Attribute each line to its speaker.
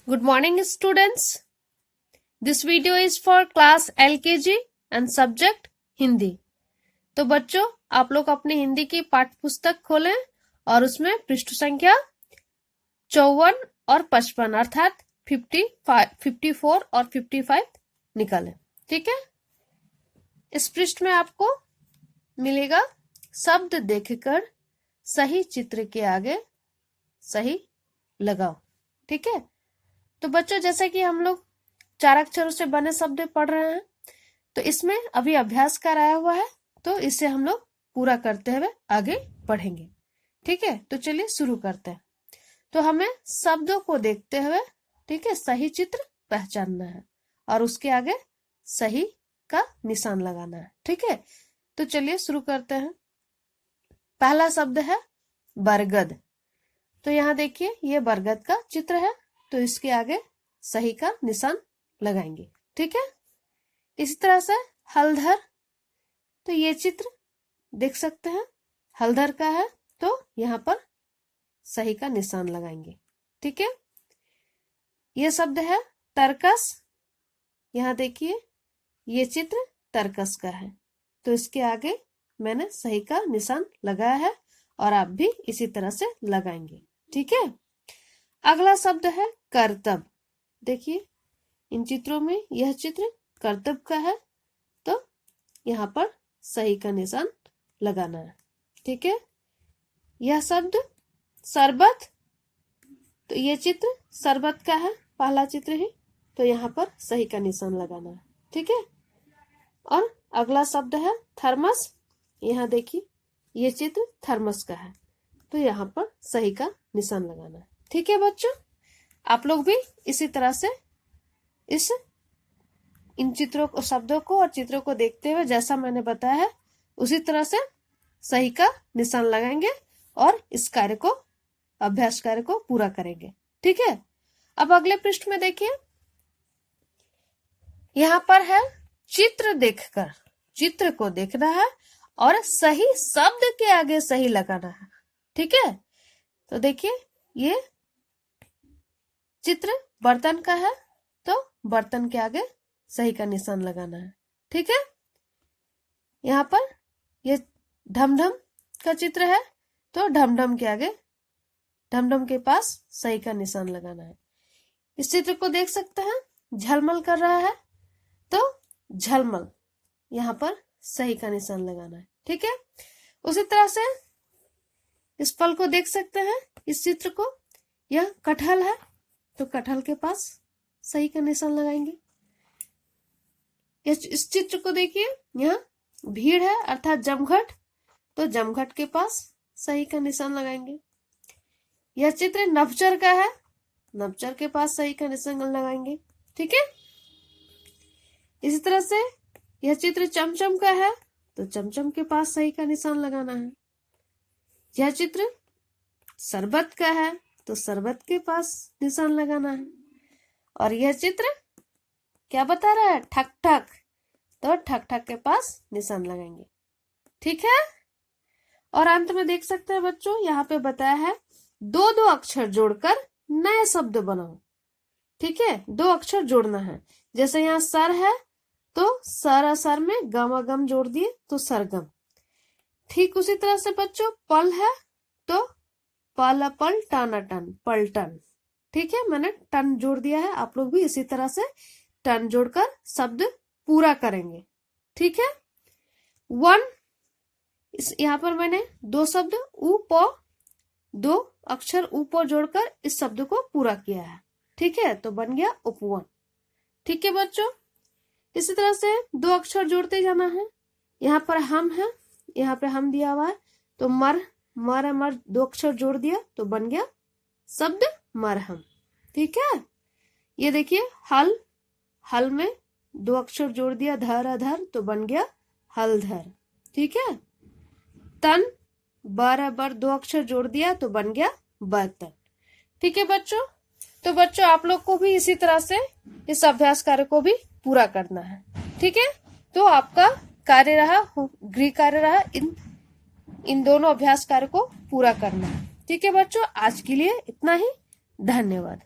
Speaker 1: Good morning, students. This video is for class LKG and subject Hindi. तो बच्चों, आप लोग अपनी हिंदी की पाठ्य पुस्तक खोलें और उसमें पृष्ठ संख्या 54 और 55 अर्थात 54 और 55 निकालें। ठीक है। इस पृष्ठ में आपको मिलेगा शब्द देखकर सही चित्र के आगे सही लगाओ। ठीक है। तो बच्चों, जैसे कि हम लोग 4 अक्षरों से बने शब्द पढ़ रहे हैं, तो इसमें अभी अभ्यास कराया हुआ है, तो इसे हम लोग पूरा करते हुए आगे बढ़ेंगे। ठीक है। तो चलिए शुरू करते हैं। तो हमें शब्दों को देखते हुए, ठीक है, सही चित्र पहचानना है और उसके आगे सही का निशान लगाना है। ठीक है। तो चलिए शुरू करते हैं। पहला शब्द है बरगद। तो यहाँ देखिए, ये बरगद का चित्र है, तो इसके आगे सही का निशान लगाएंगे। ठीक है। इसी तरह से हलधर, तो ये चित्र देख सकते हैं, हलधर का है, तो यहाँ पर सही का निशान लगाएंगे। ठीक है। ये शब्द है तरकस। यहाँ देखिए, ये चित्र तरकस का है, तो इसके आगे मैंने सही का निशान लगाया है और आप भी इसी तरह से लगाएंगे। ठीक है। अगला शब्द है करतब। देखिए, इन चित्रों में यह चित्र करतब का है, तो यहाँ पर सही का निशान लगाना है। ठीक है। यह शब्द शरबत, तो ये चित्र शरबत का है, पहला चित्र ही, तो यहाँ पर सही का निशान लगाना है। ठीक है। और अगला शब्द है थर्मस। यहाँ देखिए, ये चित्र थर्मस का है, तो यहाँ पर सही का निशान लगाना है। ठीक है बच्चों, आप लोग भी इसी तरह से इन चित्रों को, शब्दों को और चित्रों को देखते हुए जैसा मैंने बताया है उसी तरह से सही का निशान लगाएंगे और इस कार्य को, अभ्यास कार्य को पूरा करेंगे। ठीक है। अब अगले पृष्ठ में देखिए, यहाँ पर है चित्र देखकर। चित्र को देखना है और सही शब्द के आगे सही लगाना है। ठीक है। तो देखिए, ये चित्र बर्तन का है, तो बर्तन के आगे सही का निशान लगाना है। ठीक है। यहाँ पर ये ढमढम का चित्र है, तो ढमढम के आगे, ढमढम के पास सही का निशान लगाना है। इस चित्र को देख सकते हैं, झलमल कर रहा है, तो झलमल, यहाँ पर सही का निशान लगाना है। ठीक है। उसी तरह से इस फल को देख सकते हैं, इस चित्र को, यह कटहल है, तो कटहल के पास सही का निशान लगाएंगे। इस चित्र को देखिए, यहाँ भीड़ है अर्थात जमघट, तो जमघट के पास सही का निशान लगाएंगे। यह चित्र नवचर का है, नवचर के पास सही का निशान लगाएंगे। ठीक है। इसी तरह से यह चित्र चमचम का है, तो चमचम के पास सही का निशान लगाना है। यह चित्र शरबत का है, तो शरबत के पास निशान लगाना है। और यह चित्र क्या बता रहा है, ठक ठक, तो ठक ठक के पास निशान लगाएंगे। ठीक है। और अंत में देख सकते हैं बच्चों, यहाँ पे बताया है 2-2 अक्षर जोड़कर नए शब्द बनाओ। ठीक है। 2 अक्षर जोड़ना है। जैसे यहाँ सर है, तो सर में गम जोड़ दिए, तो सरगम। ठीक उसी तरह से बच्चों पल है, तो पल टन टन, पलटन। ठीक है, मैंने टन जोड़ दिया है, आप लोग भी इसी तरह से टन जोड़कर शब्द पूरा करेंगे। ठीक है। यहाँ पर मैंने 2 शब्द उ प, 2 अक्षर उ प जोड़कर इस शब्द को पूरा किया है। ठीक है। तो बन गया उपवन। ठीक है बच्चों, इसी तरह से 2 अक्षर जोड़ते जाना है। यहाँ पर हम है, यहाँ पे हम दिया हुआ है, तो मर 2 अक्षर जोड़ दिया, तो बन गया शब्द मरहम। ठीक है। ये देखिए हल में 2 अक्षर जोड़ दिया, धर अधर, तो बन गया हलधर। ठीक है। तन बर 2 अक्षर जोड़ दिया, तो बन गया बर्तन। ठीक है बच्चों। तो बच्चों, आप लोग को भी इसी तरह से इस अभ्यास कार्य को भी पूरा करना है। ठीक है। तो आपका कार्य रहा, गृह कार्य रहा, इन दोनों अभ्यास कार्य को पूरा करना है। ठीक है बच्चों, आज के लिए इतना ही। धन्यवाद।